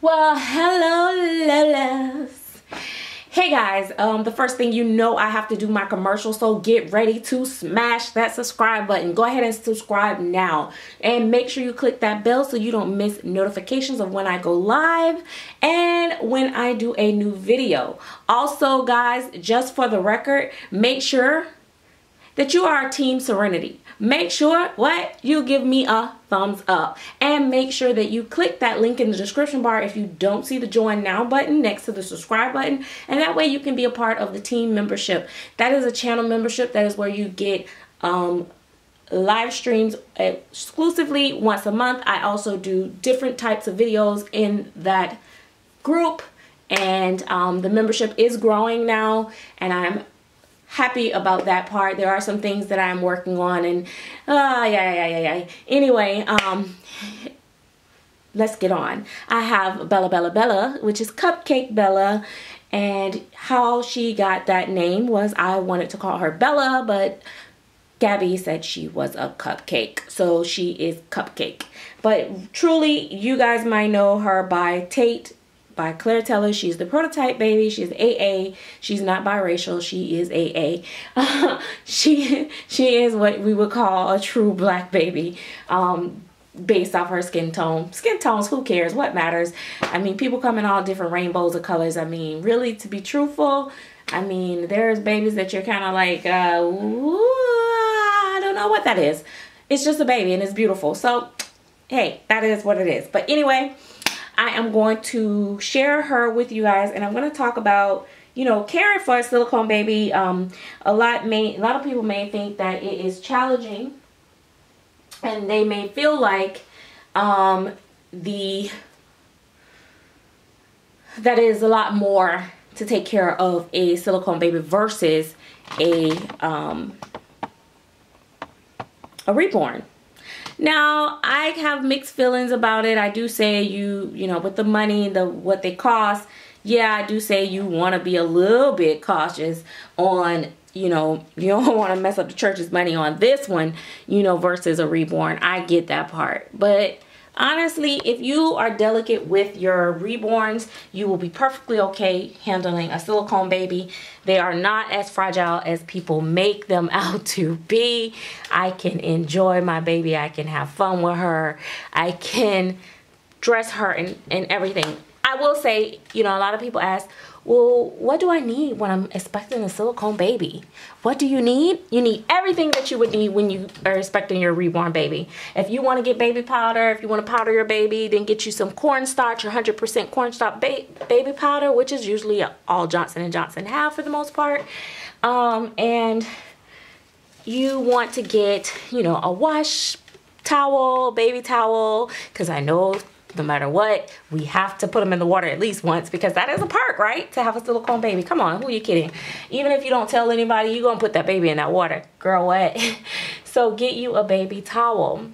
Well, hello, loves. Hey guys, the first thing you know, I have to do my commercial, so get ready to smash that subscribe button. Go ahead and subscribe now, and make sure you click that bell so you don't miss notifications of when I go live and when I do a new video. Also guys, just for the record, make sure that you are Team Serenity. Make sure you give me a thumbs up, and make sure that you click that link in the description bar if you don't see the join now button next to the subscribe button, and that way you can be a part of the team membership. That is a channel membership. That is where you get live streams exclusively once a month. I also do different types of videos in that group, and the membership is growing now, and I'm happy about that part. There are some things that I'm working on, and anyway, let's get on. I have Bella, which is Cupcake Bella, and how she got that name was I wanted to call her Bella, but Gabby said she was a cupcake, so she is Cupcake. But truly, you guys might know her by Tate, by Claire Teller. She's the prototype baby. She's AA. She's not biracial. She is AA. She is what we would call a true black baby, based off her skin tone. Skin tones, who cares? What matters? I mean, people come in all different rainbows of colors. I mean, really, to be truthful, I mean, there's babies that you're kind of like, I don't know what that is. It's just a baby and it's beautiful. So, hey, that is what it is. But anyway, I am going to share her with you guys, and I'm going to talk about, you know, caring for a silicone baby. A lot of people may think that it is challenging, and they may feel like that is a lot more to take care of a silicone baby versus a reborn. Now, I have mixed feelings about it. I do say you know, with the money, what they cost, yeah, I do say you want to be a little bit cautious on, you know, you don't want to mess up the church's money on this one, you know, versus a reborn. I get that part. But honestly, if you are delicate with your reborns, you will be perfectly okay handling a silicone baby. They are not as fragile as people make them out to be. I can enjoy my baby. I can have fun with her. I can dress her and everything. I will say, you know, a lot of people ask, well, what do I need when I'm expecting a silicone baby? What do you need? You need everything that you would need when you are expecting your reborn baby. If you want to get baby powder, if you want to powder your baby, then get you some cornstarch or 100% cornstarch baby powder, which is usually all Johnson & Johnson have for the most part. And you want to get, you know, a wash towel, baby towel, because I know no matter what, we have to put them in the water at least once, because that is a perk, right? To have a silicone baby. Come on, who are you kidding? Even if you don't tell anybody, you're going to put that baby in that water. Girl, what? So get you a baby towel.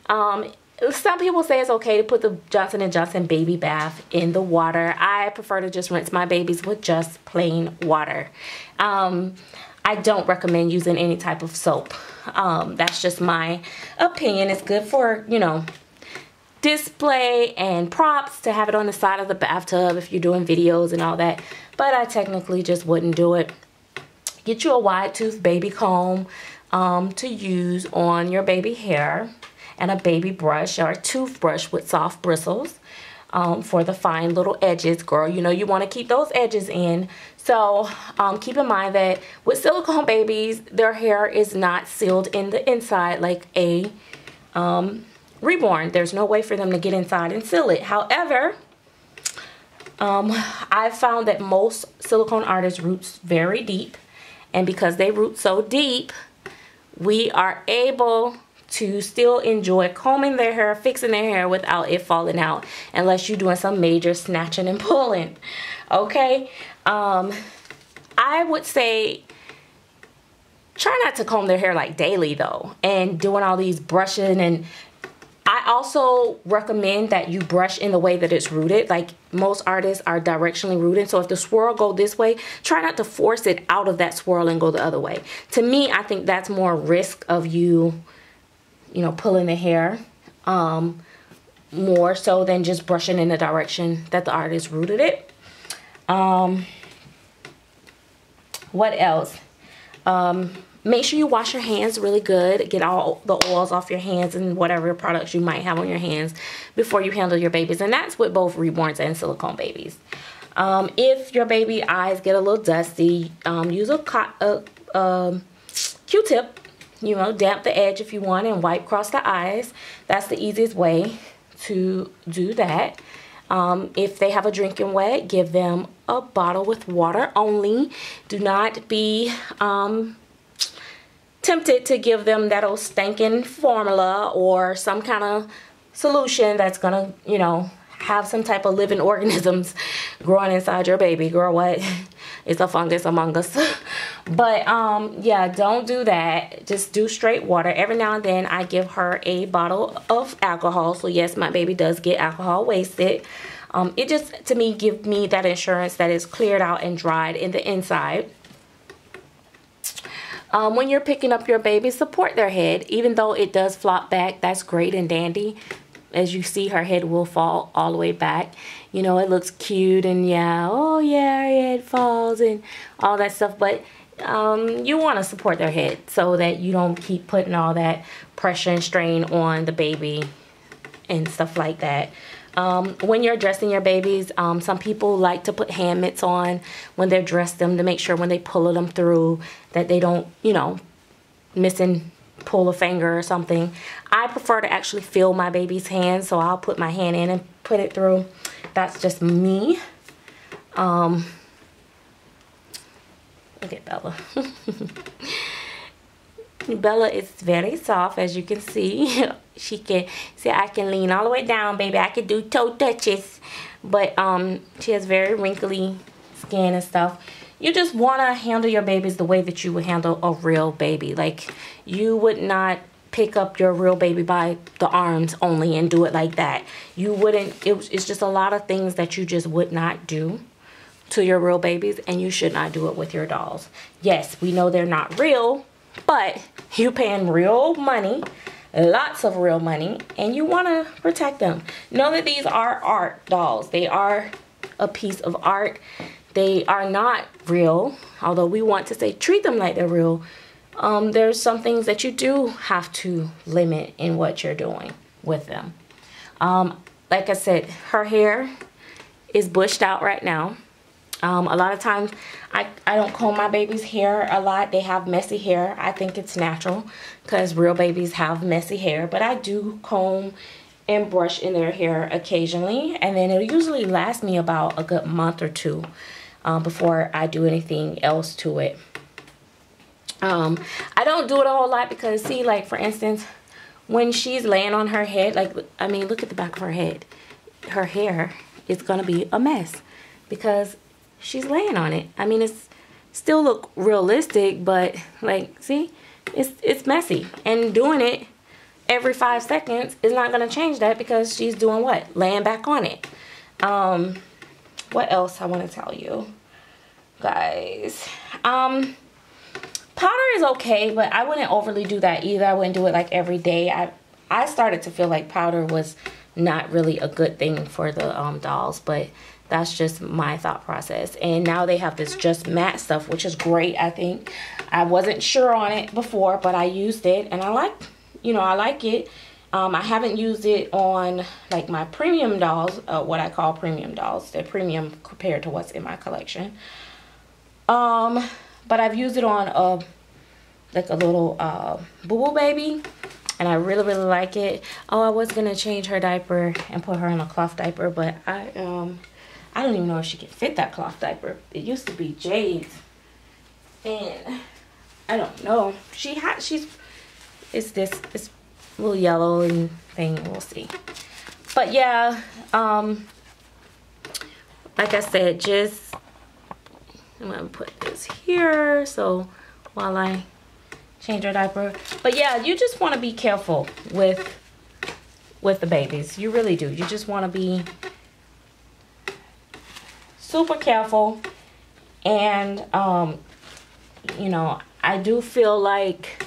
Some people say it's okay to put the Johnson & Johnson baby bath in the water. I prefer to just rinse my babies with just plain water. I don't recommend using any type of soap. That's just my opinion. It's good for, you know, display and props to have it on the side of the bathtub if you're doing videos and all that, but I technically just wouldn't do it. Get you a wide tooth baby comb to use on your baby hair, and a baby brush or a toothbrush with soft bristles for the fine little edges. Girl, you know you want to keep those edges in. So keep in mind that with silicone babies, their hair is not sealed in the inside like a reborn. There's no way for them to get inside and seal it. However, I've found that most silicone artists roots very deep, and because they root so deep, we are able to still enjoy combing their hair, fixing their hair without it falling out, unless you're doing some major snatching and pulling. Okay, I would say try not to comb their hair like daily though, and doing all these brushing. And I also recommend that you brush in the way that it's rooted. Like most artists are directionally rooted. So if the swirl go this way, try not to force it out of that swirl and go the other way. To me, I think that's more risk of you, you know, pulling the hair more so than just brushing in the direction that the artist rooted it. What else? Make sure you wash your hands really good. Get all the oils off your hands and whatever products you might have on your hands before you handle your babies. And that's with both reborns and silicone babies. If your baby eyes get a little dusty, use a Q-tip. You know, damp the edge if you want and wipe across the eyes. That's the easiest way to do that. If they have a drinking wet, give them a bottle with water only. Do not be tempted to give them that old stinking formula or some kind of solution that's gonna, you know, have some type of living organisms growing inside your baby. Girl, what? It's a fungus among us. But yeah, don't do that. Just do straight water. Every now and then I give her a bottle of alcohol. So yes, my baby does get alcohol wasted. It just, to me, give me that assurance that it's cleared out and dried in the inside. When you're picking up your baby, support their head. Even though it does flop back, that's great and dandy. As you see, her head will fall all the way back. You know, it looks cute and yeah, oh yeah, her head falls and all that stuff. But you want to support their head so that you don't keep putting all that pressure and strain on the baby and stuff like that. When you're dressing your babies, some people like to put hand mitts on when they're dressed them to make sure when they pull them through that they don't, you know, pull a finger or something. I prefer to actually feel my baby's hand, so I'll put my hand in and put it through. That's just me. Look at Bella. Bella is very soft, as you can see. She can see, I can lean all the way down, baby. I can do toe touches. But she has very wrinkly skin and stuff. You just want to handle your babies the way that you would handle a real baby. Like, you would not pick up your real baby by the arms only and do it like that. You wouldn't, it's just a lot of things that you just would not do to your real babies, and you should not do it with your dolls. Yes, we know they're not real, but you're paying real money, lots of real money, and you want to protect them. Know that these are art dolls. They are a piece of art. They are not real, although we want to say treat them like they're real. There's some things that you do have to limit in what you're doing with them. Like I said, her hair is bushed out right now. A lot of times I don't comb my baby's hair a lot. They have messy hair. I think it's natural because real babies have messy hair, but I do comb and brush in their hair occasionally, and then it'll usually last me about a good month or two before I do anything else to it. I don't do it a whole lot because, see, like for instance, when she's laying on her head, like, I mean, look at the back of her head. Her hair is gonna be a mess because she's laying on it. I mean, it's still look realistic, but like, see, it's messy, and doing it every 5 seconds is not going to change that because she's doing what? Laying back on it. What else I want to tell you guys? Powder is okay, but I wouldn't overly do that either. I wouldn't do it like every day. I started to feel like powder was not really a good thing for the dolls, but that's just my thought process. And now they have this just matte stuff, which is great, I think. I wasn't sure on it before, but I used it and I like it. I haven't used it on like my premium dolls, what I call premium dolls. They're premium compared to what's in my collection. But I've used it on like a little boo-boo baby, and I really, really like it. Oh, I was gonna change her diaper and put her in a cloth diaper, but I don't even know if she can fit that cloth diaper. It used to be Jade's, and I don't know. It's a little yellow and thing. We'll see. But yeah, like I said, just I'm gonna put this here so while I change her diaper. But yeah, you just want to be careful with the babies. You really do. You just want to be super careful. And you know, I do feel like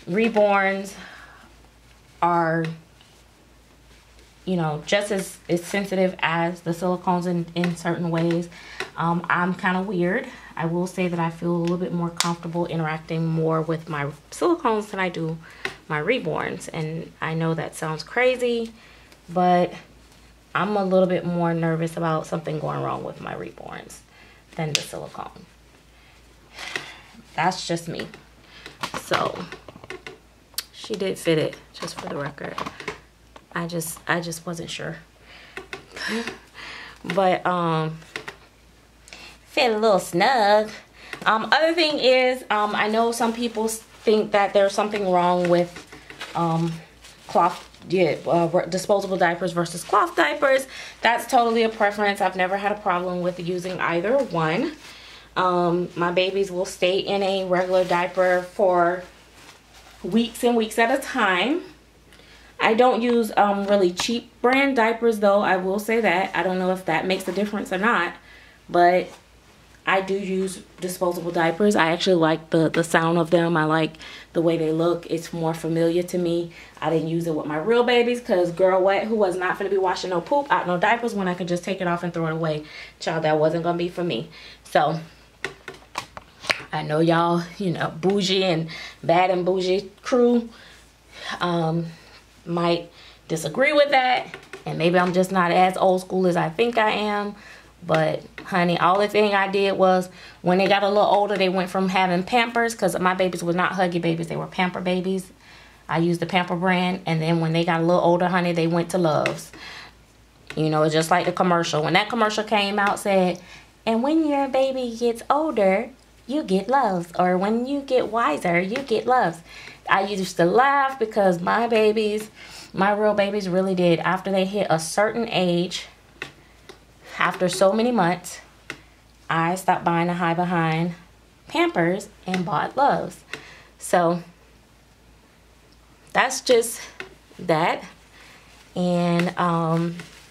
reborns are, you know, just as sensitive as the silicones in certain ways. I'm kind of weird. I will say that I feel a little bit more comfortable interacting more with my silicones than I do my reborns. And I know that sounds crazy, but I'm a little bit more nervous about something going wrong with my reborns than the silicone. That's just me. So she did fit it, just for the record. I just wasn't sure. But fit a little snug. Other thing is, I know some people think that there's something wrong with disposable diapers versus cloth diapers. That's totally a preference. I've never had a problem with using either one. My babies will stay in a regular diaper for weeks and weeks at a time. I don't use really cheap brand diapers, though. I will say that. I don't know if that makes a difference or not, but I do use disposable diapers. I actually like the sound of them. I like the way they look. It's more familiar to me. I didn't use it with my real babies because girl, what? Who was not going to be washing no poop out no diapers when I could just take it off and throw it away? Child, that wasn't going to be for me. So I know y'all, you know, bougie and bad and bougie crew might disagree with that, and maybe I'm just not as old school as I think I am. But honey, all the thing I did was when they got a little older, they went from having Pampers, because my babies were not Huggy babies, they were Pamper babies. I used the Pamper brand, and then when they got a little older, honey, they went to Loves. You know, it's just like the commercial. When that commercial came out, said, and when your baby gets older, you get Loves, or when you get wiser, you get Loves. I used to laugh because my babies, my real babies, really did. After they hit a certain age, after so many months, I stopped buying the high behind Pampers and bought Loves. So that's just that. And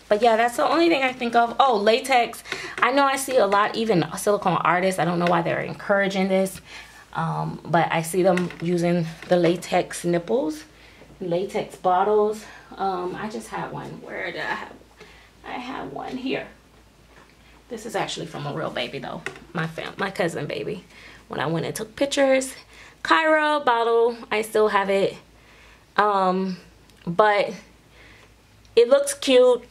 but yeah, that's the only thing I think of. Oh, latex. I know I see a lot, even silicone artists. I don't know why they're encouraging this. But I see them using the latex nipples, latex bottles. I just had one. Where did I have? I have one here. This is actually from a real baby though, my cousin baby. When I went and took pictures, Kyra bottle. I still have it. But it looks cute.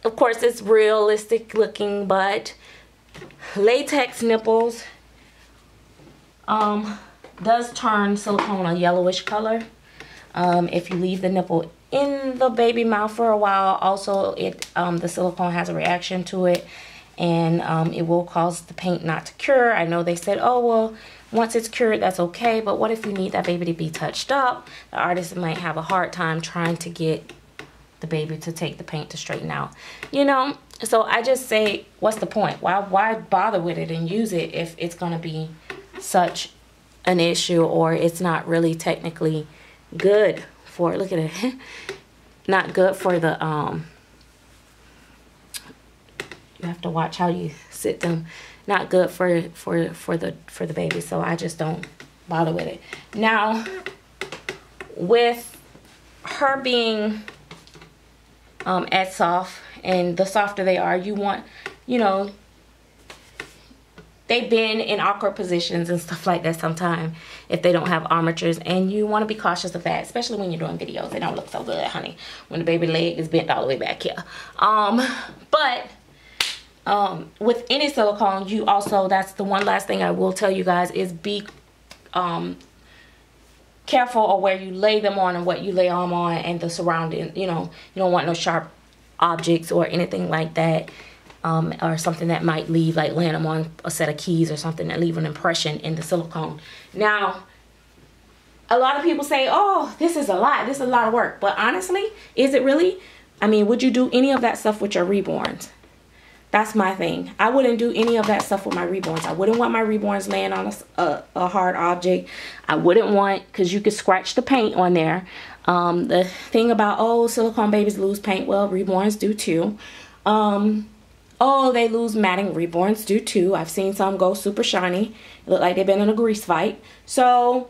Of course, it's realistic looking, but latex nipples does turn silicone a yellowish color if you leave the nipple in the baby mouth for a while. Also, the silicone has a reaction to it, and it will cause the paint not to cure. I know they said, oh well, once it's cured, that's okay, but what if you need that baby to be touched up? The artist might have a hard time trying to get the baby to take the paint to straighten out, you know. So I just say, what's the point? Why bother with it and use it if it's gonna be such an issue, or it's not really technically good for, look at it, not good for the you have to watch how you sit them, not good for the baby. So I just don't bother with it. Now with her being as soft, and the softer they are, you want, you know, they've been in awkward positions and stuff like that sometimes if they don't have armatures, and you want to be cautious of that, especially when you're doing videos. They don't look so good, honey, when the baby leg is bent all the way back here. But with any silicone, you also, that's the one last thing I will tell you guys, is be careful of where you lay them on and what you lay them on, and the surrounding, you know, you don't want no sharp objects or anything like that. Or something that might leave, like laying them on a set of keys or something that leave an impression in the silicone. Now, a lot of people say, oh, this is a lot of work. But honestly, is it really? I mean, would you do any of that stuff with your reborns? That's my thing. I wouldn't do any of that stuff with my reborns. I wouldn't want my reborns laying on a hard object. I wouldn't want, because you could scratch the paint on there. The thing about, oh, silicone babies lose paint. Well, reborns do too. Oh, they lose matting. Reborns do too. I've seen some go super shiny. Look like they've been in a grease fight. So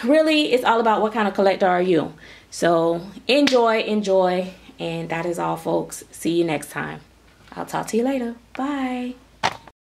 really, it's all about what kind of collector are you. So enjoy, and that is all, folks. See you next time. I'll talk to you later. Bye.